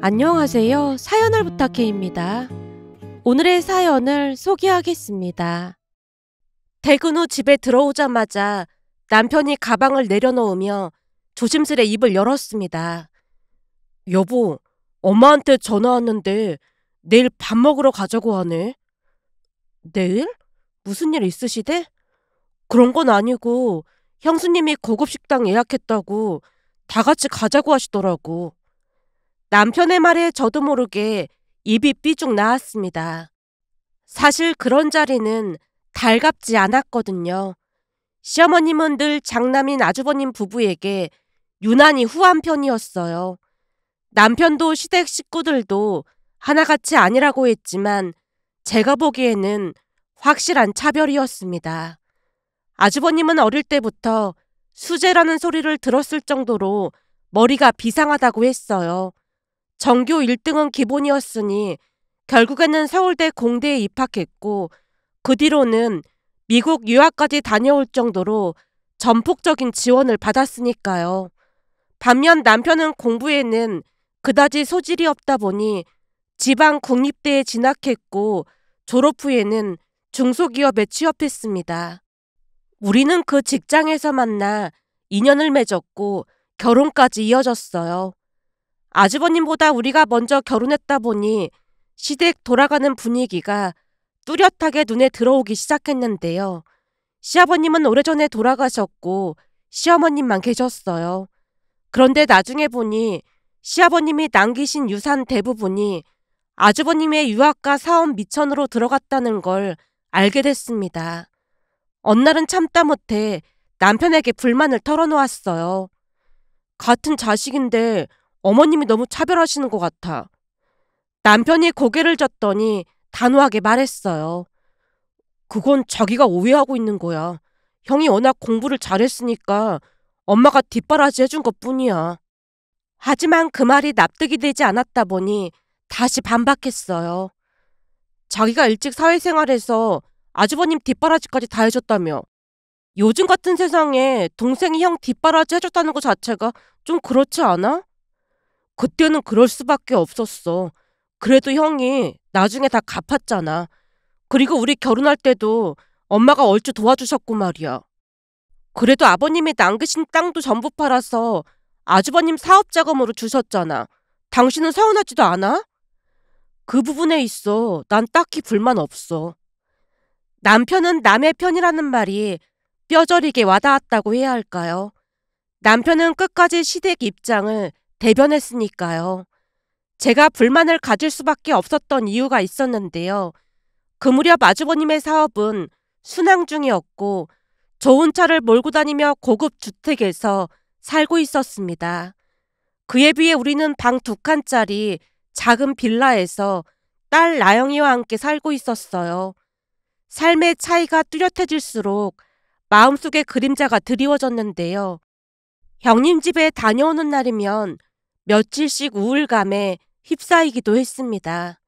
안녕하세요. 사연을 부탁해입니다. 오늘의 사연을 소개하겠습니다. 퇴근 후 집에 들어오자마자 남편이 가방을 내려놓으며 조심스레 입을 열었습니다. 여보, 엄마한테 전화 왔는데 내일 밥 먹으러 가자고 하네. 내일? 무슨 일 있으시대? 그런 건 아니고 형수님이 고급 식당 예약했다고 다 같이 가자고 하시더라고. 남편의 말에 저도 모르게 입이 삐죽 나왔습니다. 사실 그런 자리는 달갑지 않았거든요. 시어머님은 늘 장남인 아주버님 부부에게 유난히 후한 편이었어요. 남편도 시댁 식구들도 하나같이 아니라고 했지만 제가 보기에는 확실한 차별이었습니다. 아주버님은 어릴 때부터 수재라는 소리를 들었을 정도로 머리가 비상하다고 했어요. 전교 1등은 기본이었으니 결국에는 서울대 공대에 입학했고 그 뒤로는 미국 유학까지 다녀올 정도로 전폭적인 지원을 받았으니까요. 반면 남편은 공부에는 그다지 소질이 없다 보니 지방 국립대에 진학했고 졸업 후에는 중소기업에 취업했습니다. 우리는 그 직장에서 만나 인연을 맺었고 결혼까지 이어졌어요. 아주버님보다 우리가 먼저 결혼했다 보니 시댁 돌아가는 분위기가 뚜렷하게 눈에 들어오기 시작했는데요. 시아버님은 오래전에 돌아가셨고 시어머님만 계셨어요. 그런데 나중에 보니 시아버님이 남기신 유산 대부분이 아주버님의 유학과 사업 미천으로 들어갔다는 걸 알게 됐습니다. 어느 날은 참다 못해 남편에게 불만을 털어놓았어요. 같은 자식인데 어머님이 너무 차별하시는 것 같아. 남편이 고개를 젓더니 단호하게 말했어요. 그건 자기가 오해하고 있는 거야. 형이 워낙 공부를 잘했으니까 엄마가 뒷바라지 해준 것뿐이야. 하지만 그 말이 납득이 되지 않았다 보니 다시 반박했어요. 자기가 일찍 사회생활해서 아주버님 뒷바라지까지 다 해줬다며. 요즘 같은 세상에 동생이 형 뒷바라지 해줬다는 것 자체가 좀 그렇지 않아? 그때는 그럴 수밖에 없었어. 그래도 형이 나중에 다 갚았잖아. 그리고 우리 결혼할 때도 엄마가 얼추 도와주셨고 말이야. 그래도 아버님이 남기신 땅도 전부 팔아서 아주버님 사업 자금으로 주셨잖아. 당신은 서운하지도 않아? 그 부분에 있어 난 딱히 불만 없어. 남편은 남의 편이라는 말이 뼈저리게 와닿았다고 해야 할까요? 남편은 끝까지 시댁 입장을 대변했으니까요. 제가 불만을 가질 수밖에 없었던 이유가 있었는데요. 그 무렵 아주버님의 사업은 순항 중이었고 좋은 차를 몰고 다니며 고급 주택에서 살고 있었습니다. 그에 비해 우리는 방 2칸짜리 작은 빌라에서 딸 나영이와 함께 살고 있었어요. 삶의 차이가 뚜렷해질수록 마음속에 그림자가 드리워졌는데요. 형님 집에 다녀오는 날이면 며칠씩 우울감에 휩싸이기도 했습니다.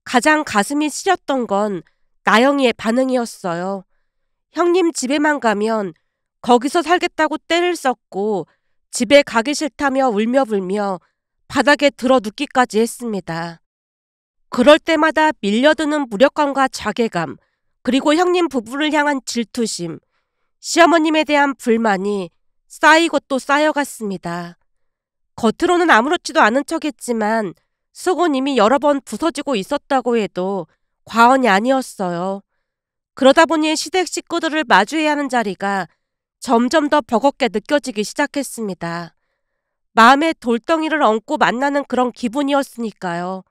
가장 가슴이 시렸던 건 나영이의 반응이었어요. 형님 집에만 가면 거기서 살겠다고 떼를 썼고 집에 가기 싫다며 울며불며 바닥에 들어 눕기까지 했습니다. 그럴 때마다 밀려드는 무력감과 자괴감, 그리고 형님 부부를 향한 질투심, 시어머님에 대한 불만이 쌓이고 또 쌓여갔습니다. 겉으로는 아무렇지도 않은 척했지만 속은 이미 여러 번 부서지고 있었다고 해도 과언이 아니었어요. 그러다 보니 시댁 식구들을 마주해야 하는 자리가 점점 더 버겁게 느껴지기 시작했습니다. 마음에 돌덩이를 얹고 만나는 그런 기분이었으니까요.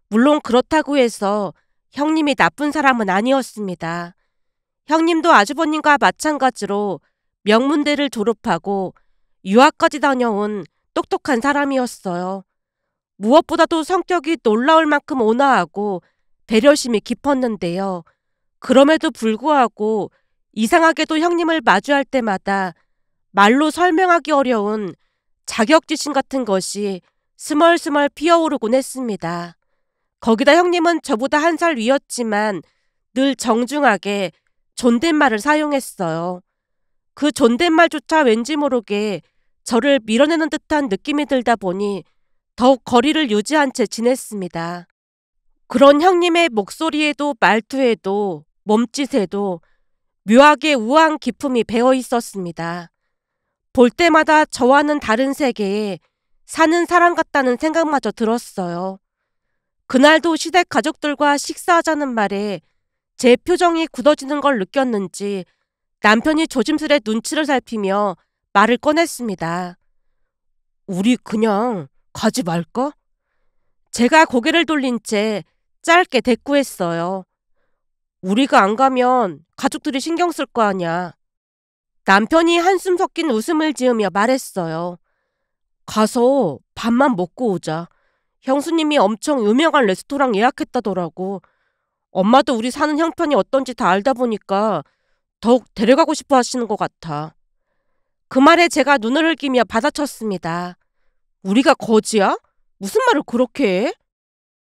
물론 그렇다고 해서 형님이 나쁜 사람은 아니었습니다. 형님도 아주버님과 마찬가지로 명문대를 졸업하고 유학까지 다녀온 똑똑한 사람이었어요. 무엇보다도 성격이 놀라울 만큼 온화하고 배려심이 깊었는데요. 그럼에도 불구하고 이상하게도 형님을 마주할 때마다 말로 설명하기 어려운 자격지심 같은 것이 스멀스멀 피어오르곤 했습니다. 거기다 형님은 저보다 1살 위였지만 늘 정중하게 존댓말을 사용했어요. 그 존댓말조차 왠지 모르게 저를 밀어내는 듯한 느낌이 들다 보니 더욱 거리를 유지한 채 지냈습니다. 그런 형님의 목소리에도 말투에도 몸짓에도 묘하게 우아한 기품이 배어 있었습니다. 볼 때마다 저와는 다른 세계에 사는 사람 같다는 생각마저 들었어요. 그날도 시댁 가족들과 식사하자는 말에 제 표정이 굳어지는 걸 느꼈는지 남편이 조심스레 눈치를 살피며 말을 꺼냈습니다. 우리 그냥 가지 말까? 제가 고개를 돌린 채 짧게 대꾸했어요. 우리가 안 가면 가족들이 신경 쓸 거 아냐. 남편이 한숨 섞인 웃음을 지으며 말했어요. 가서 밥만 먹고 오자. 형수님이 엄청 유명한 레스토랑 예약했다더라고. 엄마도 우리 사는 형편이 어떤지 다 알다 보니까 더욱 데려가고 싶어 하시는 것 같아. 그 말에 제가 눈을 흘기며 받아쳤습니다. 우리가 거지야? 무슨 말을 그렇게 해?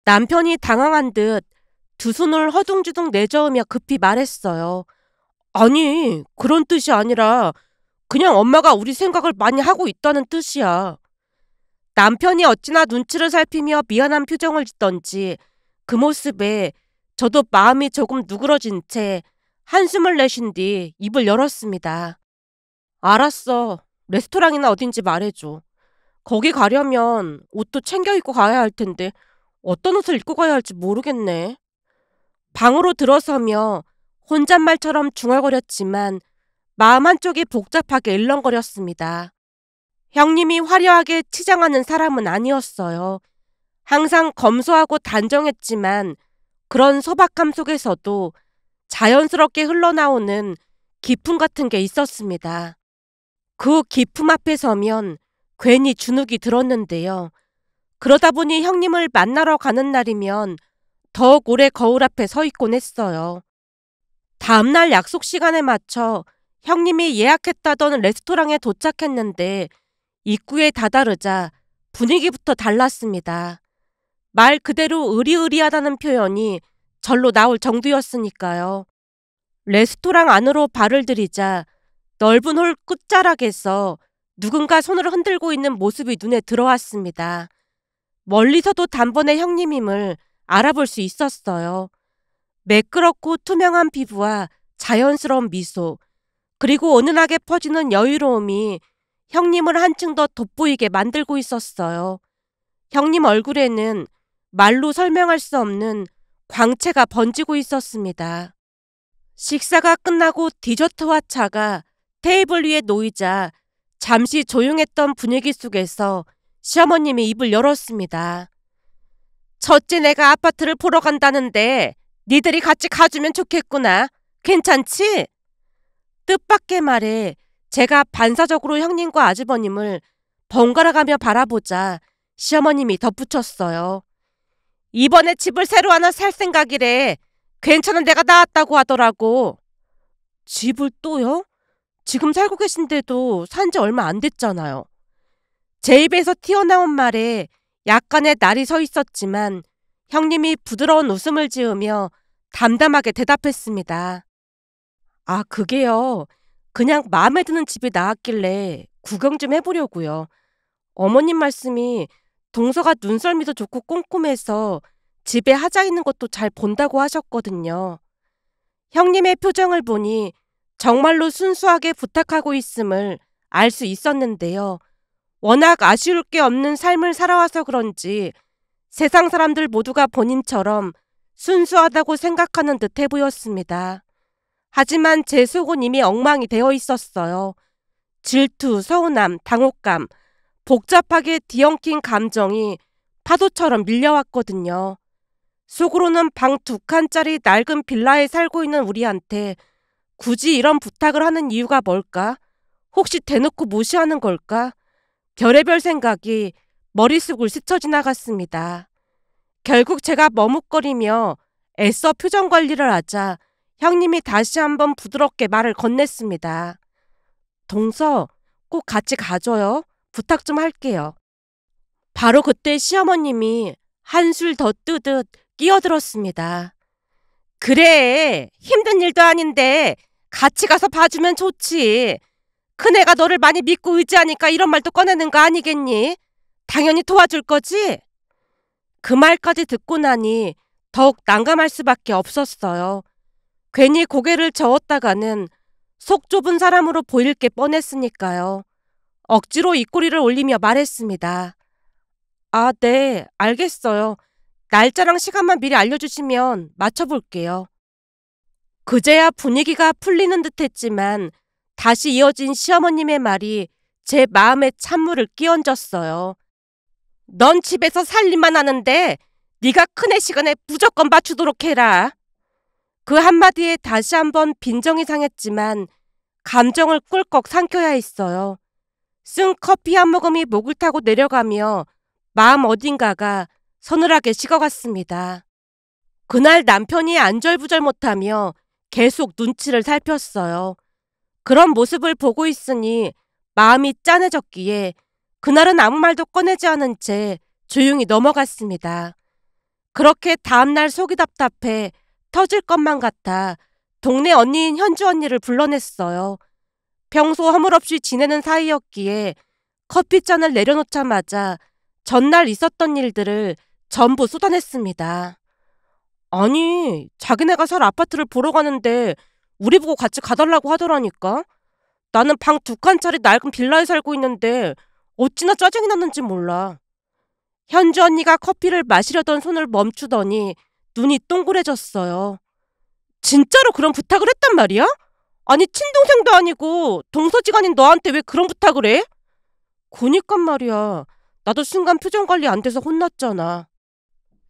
남편이 당황한 듯 두 손을 허둥지둥 내저으며 급히 말했어요. 아니, 그런 뜻이 아니라 그냥 엄마가 우리 생각을 많이 하고 있다는 뜻이야. 남편이 어찌나 눈치를 살피며 미안한 표정을 짓던지 그 모습에 저도 마음이 조금 누그러진 채 한숨을 내쉰 뒤 입을 열었습니다. 알았어. 레스토랑이나 어딘지 말해줘. 거기 가려면 옷도 챙겨 입고 가야 할 텐데 어떤 옷을 입고 가야 할지 모르겠네. 방으로 들어서며 혼잣말처럼 중얼거렸지만 마음 한쪽이 복잡하게 일렁거렸습니다. 형님이 화려하게 치장하는 사람은 아니었어요. 항상 검소하고 단정했지만 그런 소박함 속에서도 자연스럽게 흘러나오는 기품 같은 게 있었습니다. 그 기품 앞에 서면 괜히 주눅이 들었는데요. 그러다 보니 형님을 만나러 가는 날이면 더욱 오래 거울 앞에 서 있곤 했어요. 다음날 약속 시간에 맞춰 형님이 예약했다던 레스토랑에 도착했는데 입구에 다다르자 분위기부터 달랐습니다. 말 그대로 으리으리하다는 표현이 절로 나올 정도였으니까요. 레스토랑 안으로 발을 들이자 넓은 홀 끝자락에서 누군가 손을 흔들고 있는 모습이 눈에 들어왔습니다. 멀리서도 단번에 형님임을 알아볼 수 있었어요. 매끄럽고 투명한 피부와 자연스러운 미소, 그리고 은은하게 퍼지는 여유로움이 형님을 한층 더 돋보이게 만들고 있었어요. 형님 얼굴에는 말로 설명할 수 없는 광채가 번지고 있었습니다. 식사가 끝나고 디저트와 차가 테이블 위에 놓이자 잠시 조용했던 분위기 속에서 시어머님이 입을 열었습니다. 첫째 내가 아파트를 보러 간다는데 니들이 같이 가주면 좋겠구나. 괜찮지? 뜻밖의 말에 제가 반사적으로 형님과 아주버님을 번갈아가며 바라보자 시어머님이 덧붙였어요. 이번에 집을 새로 하나 살 생각이래. 괜찮은 데가 나왔다고 하더라고. 집을 또요? 지금 살고 계신데도 산지 얼마 안 됐잖아요. 제 입에서 튀어나온 말에 약간의 날이 서 있었지만 형님이 부드러운 웃음을 지으며 담담하게 대답했습니다. 아, 그게요. 그냥 마음에 드는 집이 나왔길래 구경 좀 해보려고요. 어머님 말씀이 동서가 눈썰미도 좋고 꼼꼼해서 집에 하자 있는 것도 잘 본다고 하셨거든요. 형님의 표정을 보니 정말로 순수하게 부탁하고 있음을 알 수 있었는데요. 워낙 아쉬울 게 없는 삶을 살아와서 그런지 세상 사람들 모두가 본인처럼 순수하다고 생각하는 듯해 보였습니다. 하지만 제 속은 이미 엉망이 되어 있었어요. 질투, 서운함, 당혹감, 복잡하게 뒤엉킨 감정이 파도처럼 밀려왔거든요. 속으로는 방 2칸짜리 낡은 빌라에 살고 있는 우리한테 굳이 이런 부탁을 하는 이유가 뭘까? 혹시 대놓고 무시하는 걸까? 별의별 생각이 머릿속을 스쳐 지나갔습니다. 결국 제가 머뭇거리며 애써 표정 관리를 하자 형님이 다시 한번 부드럽게 말을 건넸습니다. 동서, 꼭 같이 가줘요. 부탁 좀 할게요. 바로 그때 시어머님이 한술 더 뜨듯 끼어들었습니다. 그래, 힘든 일도 아닌데 같이 가서 봐주면 좋지. 큰애가 너를 많이 믿고 의지하니까 이런 말도 꺼내는 거 아니겠니? 당연히 도와줄 거지? 그 말까지 듣고 나니 더욱 난감할 수밖에 없었어요. 괜히 고개를 저었다가는 속 좁은 사람으로 보일 게 뻔했으니까요. 억지로 입꼬리를 올리며 말했습니다. 아, 네, 알겠어요. 날짜랑 시간만 미리 알려주시면 맞춰볼게요. 그제야 분위기가 풀리는 듯 했지만 다시 이어진 시어머님의 말이 제 마음에 찬물을 끼얹었어요. 넌 집에서 살림만 하는데 네가 큰애 시간에 무조건 맞추도록 해라. 그 한마디에 다시 한번 빈정이 상했지만 감정을 꿀꺽 삼켜야 했어요. 쓴 커피 한 모금이 목을 타고 내려가며 마음 어딘가가 서늘하게 식어갔습니다. 그날 남편이 안절부절 못하며 계속 눈치를 살폈어요. 그런 모습을 보고 있으니 마음이 짠해졌기에 그날은 아무 말도 꺼내지 않은 채 조용히 넘어갔습니다. 그렇게 다음날 속이 답답해 터질 것만 같아 동네 언니인 현주 언니를 불러냈어요. 평소 허물없이 지내는 사이였기에 커피잔을 내려놓자마자 전날 있었던 일들을 전부 쏟아냈습니다. 아니, 자기네가 살 아파트를 보러 가는데 우리 보고 같이 가달라고 하더라니까. 나는 방 2칸짜리 낡은 빌라에 살고 있는데 어찌나 짜증이 났는지 몰라. 현주 언니가 커피를 마시려던 손을 멈추더니 눈이 동그래졌어요. 진짜로 그런 부탁을 했단 말이야? 아니, 친동생도 아니고 동서지간인 너한테 왜 그런 부탁을 해? 그니까 말이야. 나도 순간 표정 관리 안 돼서 혼났잖아.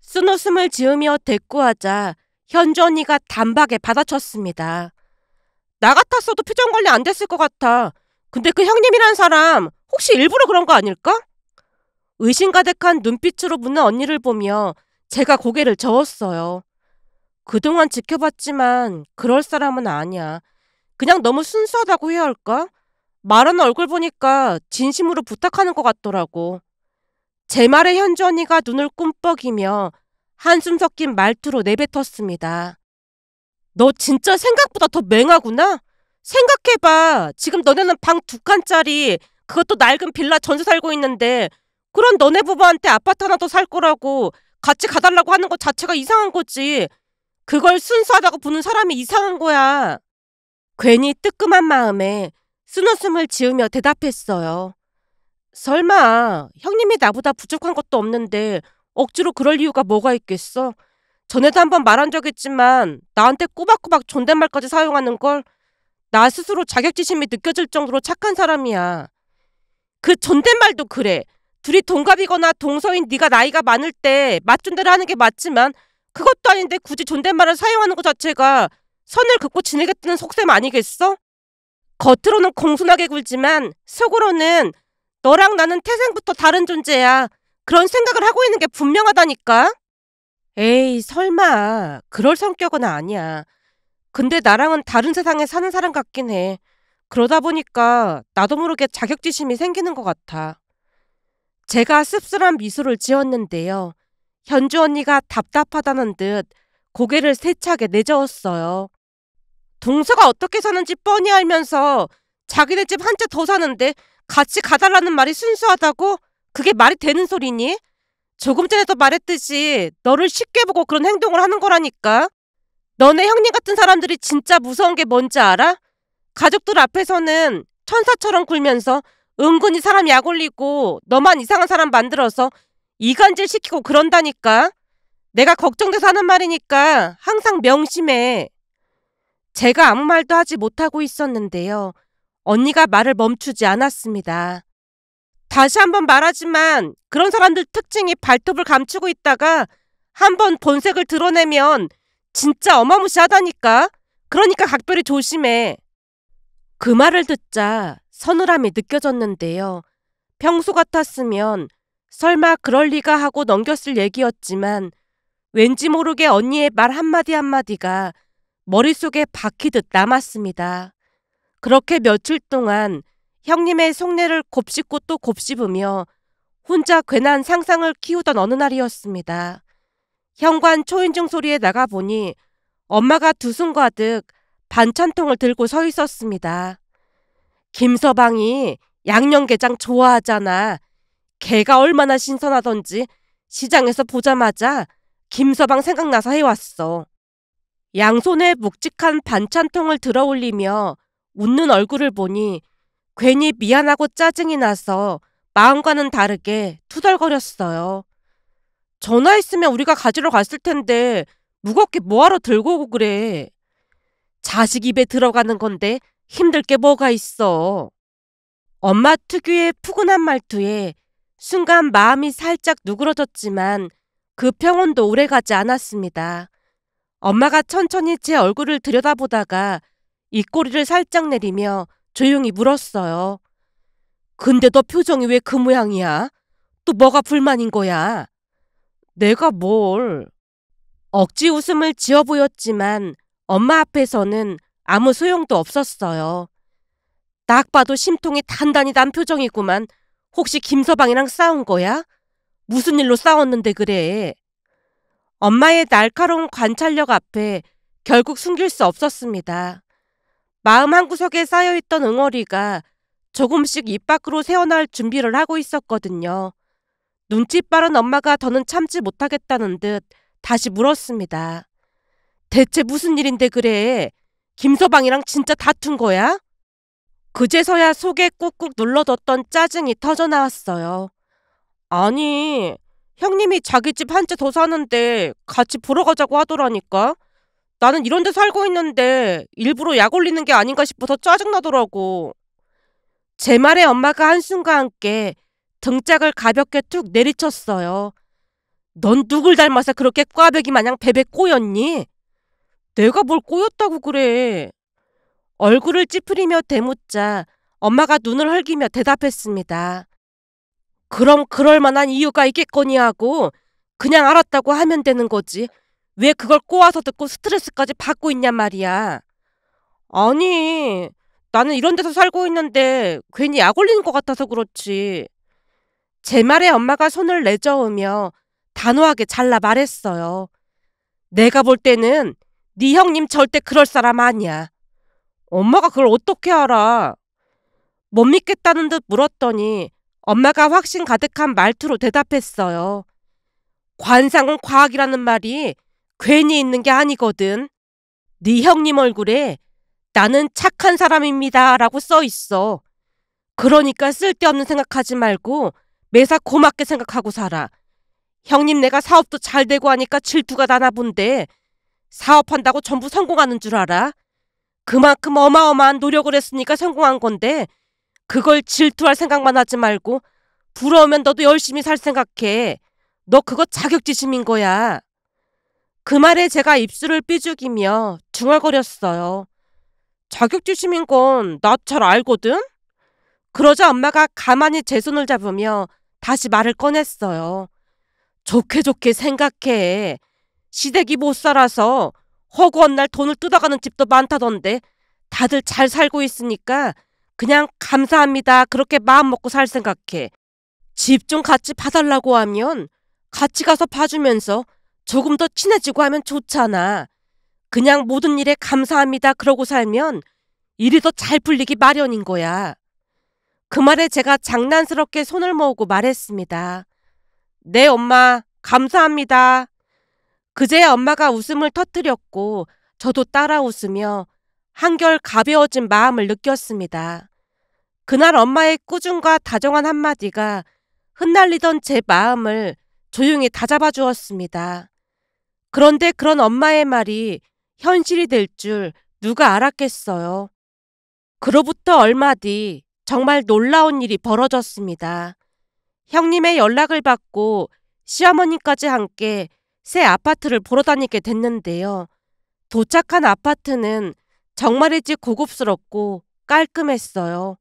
쓴웃음을 지으며 대꾸하자 현주 언니가 단박에 받아쳤습니다. 나 같았어도 표정 관리 안 됐을 것 같아. 근데 그 형님이란 사람 혹시 일부러 그런 거 아닐까? 의심 가득한 눈빛으로 묻는 언니를 보며 제가 고개를 저었어요. 그동안 지켜봤지만 그럴 사람은 아니야. 그냥 너무 순수하다고 해야 할까? 말하는 얼굴 보니까 진심으로 부탁하는 것 같더라고. 제 말에 현주 언니가 눈을 꿈뻑이며 한숨 섞인 말투로 내뱉었습니다. 너 진짜 생각보다 더 맹하구나? 생각해봐. 지금 너네는 방 2칸짜리 그것도 낡은 빌라 전세 살고 있는데 그런 너네 부부한테 아파트 하나 더 살 거라고 같이 가달라고 하는 것 자체가 이상한 거지. 그걸 순수하다고 보는 사람이 이상한 거야. 괜히 뜨끔한 마음에 쓴웃음을 지으며 대답했어요. 설마 형님이 나보다 부족한 것도 없는데 억지로 그럴 이유가 뭐가 있겠어? 전에도 한번 말한 적 있지만 나한테 꼬박꼬박 존댓말까지 사용하는 걸 나 스스로 자격지심이 느껴질 정도로 착한 사람이야. 그 존댓말도 그래. 둘이 동갑이거나 동서인 네가 나이가 많을 때 맞존대를 하는 게 맞지만 그것도 아닌데 굳이 존댓말을 사용하는 것 자체가 선을 긋고 지내겠다는 속셈 아니겠어? 겉으로는 공손하게 굴지만 속으로는 너랑 나는 태생부터 다른 존재야. 그런 생각을 하고 있는 게 분명하다니까? 에이, 설마 그럴 성격은 아니야. 근데 나랑은 다른 세상에 사는 사람 같긴 해. 그러다 보니까 나도 모르게 자격지심이 생기는 것 같아. 제가 씁쓸한 미소를 지었는데요. 현주 언니가 답답하다는 듯 고개를 세차게 내저었어요. 동서가 어떻게 사는지 뻔히 알면서 자기네 집 한 채 더 사는데 같이 가달라는 말이 순수하다고? 그게 말이 되는 소리니? 조금 전에도 말했듯이 너를 쉽게 보고 그런 행동을 하는 거라니까. 너네 형님 같은 사람들이 진짜 무서운 게 뭔지 알아? 가족들 앞에서는 천사처럼 굴면서 은근히 사람 약 올리고 너만 이상한 사람 만들어서 이간질 시키고 그런다니까. 내가 걱정돼서 하는 말이니까 항상 명심해. 제가 아무 말도 하지 못하고 있었는데요. 언니가 말을 멈추지 않았습니다. 다시 한번 말하지만 그런 사람들 특징이 발톱을 감추고 있다가 한번 본색을 드러내면 진짜 어마무시하다니까. 그러니까 각별히 조심해. 그 말을 듣자 서늘함이 느껴졌는데요. 평소 같았으면 설마 그럴 리가 하고 넘겼을 얘기였지만 왠지 모르게 언니의 말 한마디 한마디가 머릿속에 박히듯 남았습니다. 그렇게 며칠 동안 형님의 속내를 곱씹고 또 곱씹으며 혼자 괜한 상상을 키우던 어느 날이었습니다. 현관 초인종 소리에 나가보니 엄마가 두 손 가득 반찬통을 들고 서 있었습니다. 김서방이 양념게장 좋아하잖아. 개가 얼마나 신선하던지 시장에서 보자마자 김서방 생각나서 해왔어. 양손에 묵직한 반찬통을 들어 올리며 웃는 얼굴을 보니 괜히 미안하고 짜증이 나서 마음과는 다르게 투덜거렸어요. 전화했으면 우리가 가지러 갔을 텐데 무겁게 뭐하러 들고 오고 그래. 자식 입에 들어가는 건데 힘들 게 뭐가 있어. 엄마 특유의 푸근한 말투에 순간 마음이 살짝 누그러졌지만 그 평온도 오래가지 않았습니다. 엄마가 천천히 제 얼굴을 들여다보다가 입꼬리를 살짝 내리며 조용히 물었어요. 근데 너 표정이 왜 그 모양이야? 또 뭐가 불만인 거야? 내가 뭘? 억지 웃음을 지어 보였지만 엄마 앞에서는 아무 소용도 없었어요. 딱 봐도 심통이 단단히 난 표정이구만. 혹시 김서방이랑 싸운 거야? 무슨 일로 싸웠는데 그래? 엄마의 날카로운 관찰력 앞에 결국 숨길 수 없었습니다. 마음 한구석에 쌓여있던 응어리가 조금씩 입 밖으로 새어나올 준비를 하고 있었거든요. 눈치 빠른 엄마가 더는 참지 못하겠다는 듯 다시 물었습니다. 대체 무슨 일인데 그래? 김서방이랑 진짜 다툰 거야? 그제서야 속에 꾹꾹 눌러뒀던 짜증이 터져나왔어요. 아니, 형님이 자기 집 한 채 더 사는데 같이 보러 가자고 하더라니까. 나는 이런 데 살고 있는데 일부러 약 올리는 게 아닌가 싶어서 짜증나더라고. 제 말에 엄마가 한숨과 함께 등짝을 가볍게 툭 내리쳤어요. 넌 누굴 닮아서 그렇게 꽈배기 마냥 베베 꼬였니? 내가 뭘 꼬였다고 그래. 얼굴을 찌푸리며 대묻자 엄마가 눈을 흘기며 대답했습니다. 그럼 그럴 만한 이유가 있겠거니 하고 그냥 알았다고 하면 되는 거지. 왜 그걸 꼬아서 듣고 스트레스까지 받고 있냔 말이야. 아니, 나는 이런 데서 살고 있는데 괜히 약 올리는 것 같아서 그렇지. 제 말에 엄마가 손을 내저으며 단호하게 잘라 말했어요. 내가 볼 때는 네 형님 절대 그럴 사람 아니야. 엄마가 그걸 어떻게 알아? 못 믿겠다는 듯 물었더니 엄마가 확신 가득한 말투로 대답했어요. 관상은 과학이라는 말이 괜히 있는 게 아니거든. 네 형님 얼굴에 나는 착한 사람입니다 라고 써 있어. 그러니까 쓸데없는 생각하지 말고 매사 고맙게 생각하고 살아. 형님 내가 사업도 잘 되고 하니까 질투가 나나 본데 사업한다고 전부 성공하는 줄 알아? 그만큼 어마어마한 노력을 했으니까 성공한 건데 그걸 질투할 생각만 하지 말고 부러우면 너도 열심히 살 생각해. 너 그거 자격지심인 거야. 그 말에 제가 입술을 삐죽이며 중얼거렸어요. 자격지심인 건 나 잘 알거든? 그러자 엄마가 가만히 제 손을 잡으며 다시 말을 꺼냈어요. 좋게 좋게 생각해. 시댁이 못 살아서 허구한 날 돈을 뜯어가는 집도 많다던데 다들 잘 살고 있으니까 그냥 감사합니다 그렇게 마음 먹고 살 생각해. 집 좀 같이 봐달라고 하면 같이 가서 봐주면서 조금 더 친해지고 하면 좋잖아. 그냥 모든 일에 감사합니다 그러고 살면 일이 더 잘 풀리기 마련인 거야. 그 말에 제가 장난스럽게 손을 모으고 말했습니다. 네 엄마 감사합니다. 그제야 엄마가 웃음을 터뜨렸고 저도 따라 웃으며 한결 가벼워진 마음을 느꼈습니다. 그날 엄마의 꾸준과 다정한 한마디가 흩날리던 제 마음을 조용히 다잡아 주었습니다. 그런데 그런 엄마의 말이 현실이 될 줄 누가 알았겠어요. 그로부터 얼마 뒤 정말 놀라운 일이 벌어졌습니다. 형님의 연락을 받고 시어머니까지 함께 새 아파트를 보러 다니게 됐는데요. 도착한 아파트는 정말이지 고급스럽고 깔끔했어요.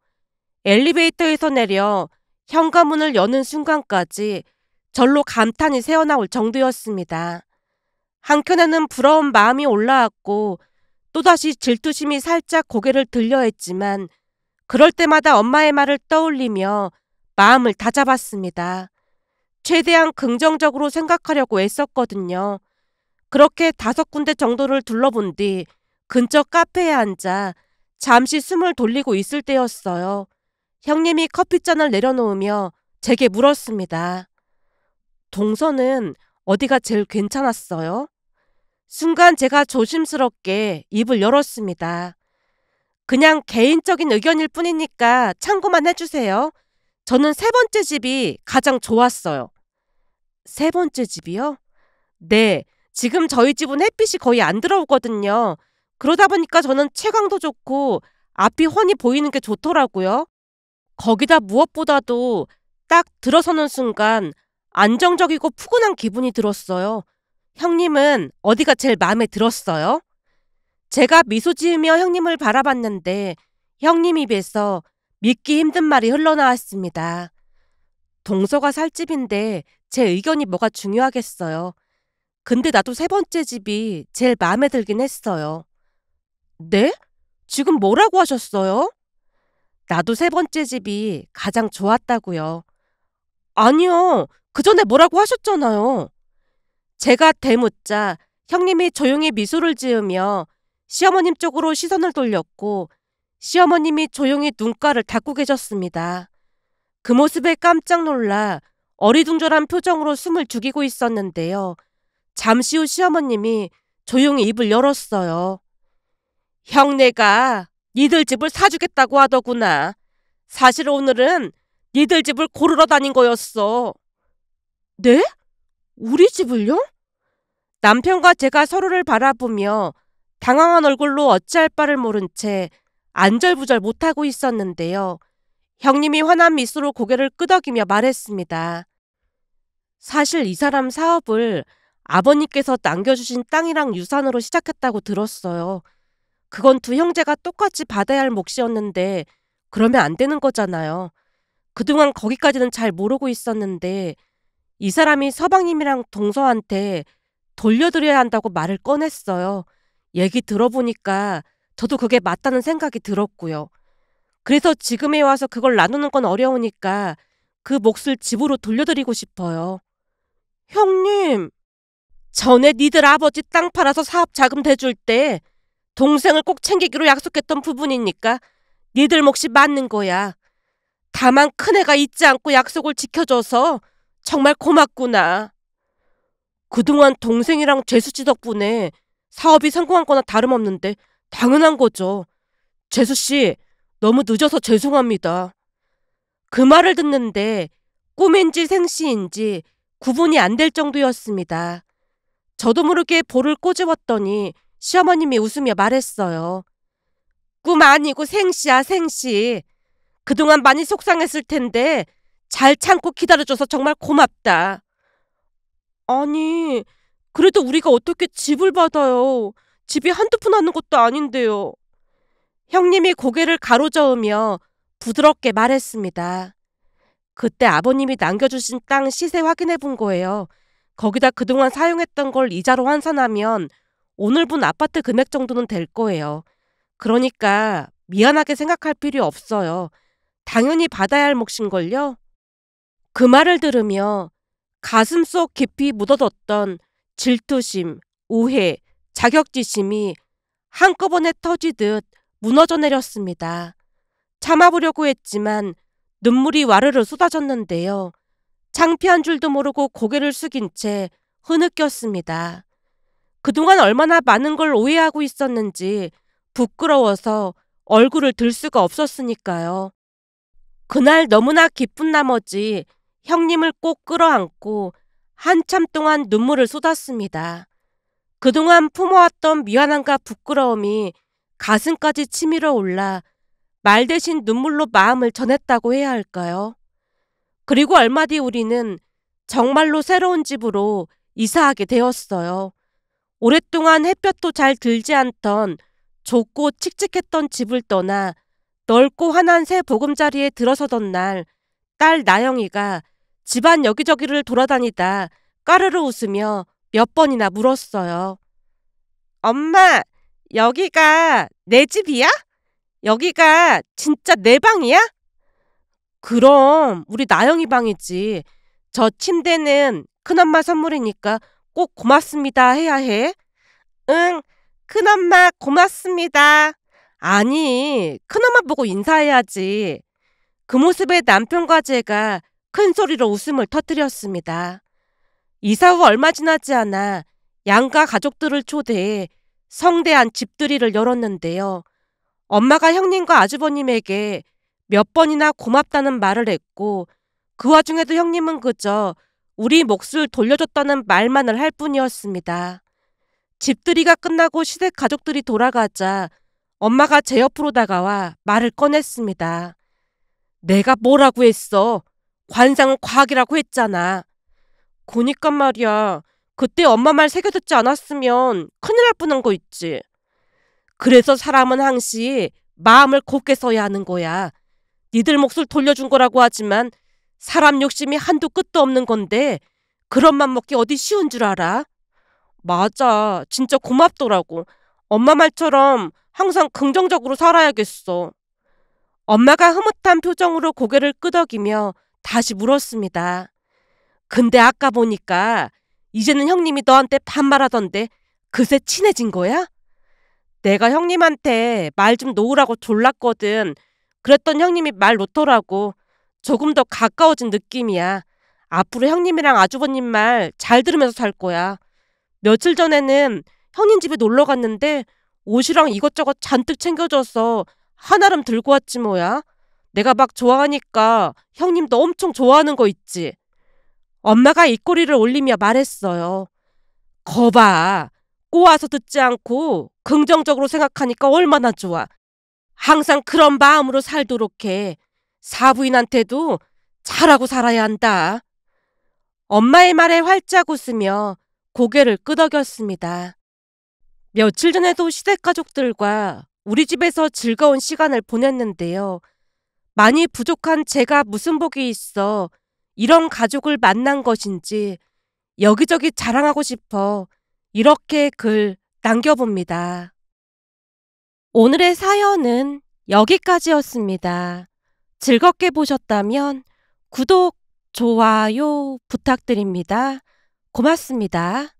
엘리베이터에서 내려 현관문을 여는 순간까지 절로 감탄이 새어나올 정도였습니다. 한켠에는 부러운 마음이 올라왔고 또다시 질투심이 살짝 고개를 들려 했지만 그럴 때마다 엄마의 말을 떠올리며 마음을 다잡았습니다. 최대한 긍정적으로 생각하려고 애썼거든요. 그렇게 5군데 정도를 둘러본 뒤 근처 카페에 앉아 잠시 숨을 돌리고 있을 때였어요. 형님이 커피잔을 내려놓으며 제게 물었습니다. 동서는 어디가 제일 괜찮았어요? 순간 제가 조심스럽게 입을 열었습니다. 그냥 개인적인 의견일 뿐이니까 참고만 해주세요. 저는 세 번째 집이 가장 좋았어요. 세 번째 집이요? 네, 지금 저희 집은 햇빛이 거의 안 들어오거든요. 그러다 보니까 저는 채광도 좋고 앞이 훤히 보이는 게 좋더라고요. 거기다 무엇보다도 딱 들어서는 순간 안정적이고 푸근한 기분이 들었어요. 형님은 어디가 제일 마음에 들었어요? 제가 미소 지으며 형님을 바라봤는데 형님 입에서 믿기 힘든 말이 흘러나왔습니다. 동서가 살 집인데 제 의견이 뭐가 중요하겠어요. 근데 나도 세 번째 집이 제일 마음에 들긴 했어요. 네? 지금 뭐라고 하셨어요? 나도 세 번째 집이 가장 좋았다고요. 아니요. 그 전에 뭐라고 하셨잖아요. 제가 대묻자 형님이 조용히 미소를 지으며 시어머님 쪽으로 시선을 돌렸고 시어머님이 조용히 눈가를 닫고 계셨습니다. 그 모습에 깜짝 놀라 어리둥절한 표정으로 숨을 죽이고 있었는데요. 잠시 후 시어머님이 조용히 입을 열었어요. 형네가 니들 집을 사주겠다고 하더구나. 사실 오늘은 니들 집을 고르러 다닌 거였어. 네? 우리 집을요? 남편과 제가 서로를 바라보며 당황한 얼굴로 어찌할 바를 모른 채 안절부절 못하고 있었는데요. 형님이 환한 미소로 고개를 끄덕이며 말했습니다. 사실 이 사람 사업을 아버님께서 남겨주신 땅이랑 유산으로 시작했다고 들었어요. 그건 두 형제가 똑같이 받아야 할 몫이었는데 그러면 안 되는 거잖아요. 그동안 거기까지는 잘 모르고 있었는데 이 사람이 서방님이랑 동서한테 돌려드려야 한다고 말을 꺼냈어요. 얘기 들어보니까 저도 그게 맞다는 생각이 들었고요. 그래서 지금에 와서 그걸 나누는 건 어려우니까 그 몫을 집으로 돌려드리고 싶어요. 형님, 전에 니들 아버지 땅 팔아서 사업 자금 대줄 때 동생을 꼭 챙기기로 약속했던 부분이니까 니들 몫이 맞는 거야. 다만 큰애가 잊지 않고 약속을 지켜줘서 정말 고맙구나. 그동안 동생이랑 재수씨 덕분에 사업이 성공한 거나 다름없는데 당연한 거죠. 재수씨, 너무 늦어서 죄송합니다. 그 말을 듣는데 꿈인지 생시인지 구분이 안 될 정도였습니다. 저도 모르게 볼을 꼬집었더니 시어머님이 웃으며 말했어요. 꿈 아니고 생시야, 생시. 그동안 많이 속상했을 텐데 잘 참고 기다려줘서 정말 고맙다. 아니, 그래도 우리가 어떻게 집을 받아요. 집이 한두 푼 하는 것도 아닌데요. 형님이 고개를 가로저으며 부드럽게 말했습니다. 그때 아버님이 남겨주신 땅 시세 확인해 본 거예요. 거기다 그동안 사용했던 걸 이자로 환산하면 오늘 본 아파트 금액 정도는 될 거예요. 그러니까 미안하게 생각할 필요 없어요. 당연히 받아야 할 몫인걸요? 그 말을 들으며 가슴속 깊이 묻어뒀던 질투심, 오해, 자격지심이 한꺼번에 터지듯 무너져 내렸습니다. 참아보려고 했지만 눈물이 와르르 쏟아졌는데요. 창피한 줄도 모르고 고개를 숙인 채 흐느꼈습니다. 그동안 얼마나 많은 걸 오해하고 있었는지 부끄러워서 얼굴을 들 수가 없었으니까요. 그날 너무나 기쁜 나머지 형님을 꼭 끌어안고 한참 동안 눈물을 쏟았습니다. 그동안 품어왔던 미안함과 부끄러움이 가슴까지 치밀어 올라 말 대신 눈물로 마음을 전했다고 해야 할까요? 그리고 얼마 뒤 우리는 정말로 새로운 집으로 이사하게 되었어요. 오랫동안 햇볕도 잘 들지 않던 좁고 칙칙했던 집을 떠나 넓고 환한 새 보금자리에 들어서던 날, 딸 나영이가 집안 여기저기를 돌아다니다 까르르 웃으며 몇 번이나 물었어요. 엄마, 여기가 내 집이야? 여기가 진짜 내 방이야? 그럼 우리 나영이 방이지. 저 침대는 큰엄마 선물이니까 꼭 고맙습니다 해야 해. 응, 큰엄마 고맙습니다. 아니, 큰엄마 보고 인사해야지. 그 모습에 남편과 제가 큰 소리로 웃음을 터뜨렸습니다. 이사 후 얼마 지나지 않아 양가 가족들을 초대해 성대한 집들이를 열었는데요. 엄마가 형님과 아주버님에게 몇 번이나 고맙다는 말을 했고 그 와중에도 형님은 그저 우리 몫을 돌려줬다는 말만을 할 뿐이었습니다. 집들이가 끝나고 시댁 가족들이 돌아가자 엄마가 제 옆으로 다가와 말을 꺼냈습니다. 내가 뭐라고 했어? 관상은 과학이라고 했잖아. 그니까 말이야. 그때 엄마 말 새겨 듣지 않았으면 큰일 날 뻔한 거 있지. 그래서 사람은 항시 마음을 곱게 써야 하는 거야. 니들 몫을 돌려준 거라고 하지만 사람 욕심이 한도 끝도 없는 건데 그런 맘 먹기 어디 쉬운 줄 알아? 맞아. 진짜 고맙더라고. 엄마 말처럼 항상 긍정적으로 살아야겠어. 엄마가 흐뭇한 표정으로 고개를 끄덕이며 다시 물었습니다. 근데 아까 보니까 이제는 형님이 너한테 반말하던데 그새 친해진 거야? 내가 형님한테 말 좀 놓으라고 졸랐거든. 그랬던 형님이 말 놓더라고. 조금 더 가까워진 느낌이야. 앞으로 형님이랑 아주버님 말 잘 들으면서 살 거야. 며칠 전에는 형님 집에 놀러 갔는데 옷이랑 이것저것 잔뜩 챙겨줘서 한아름 들고 왔지 뭐야. 내가 막 좋아하니까 형님도 엄청 좋아하는 거 있지. 엄마가 입꼬리를 올리며 말했어요. 거봐. 꼬아서 듣지 않고 긍정적으로 생각하니까 얼마나 좋아. 항상 그런 마음으로 살도록 해. 사부인한테도 잘하고 살아야 한다. 엄마의 말에 활짝 웃으며 고개를 끄덕였습니다. 며칠 전에도 시댁 가족들과 우리 집에서 즐거운 시간을 보냈는데요. 많이 부족한 제가 무슨 복이 있어 이런 가족을 만난 것인지 여기저기 자랑하고 싶어 이렇게 글 남겨봅니다. 오늘의 사연은 여기까지였습니다. 즐겁게 보셨다면 구독, 좋아요 부탁드립니다. 고맙습니다.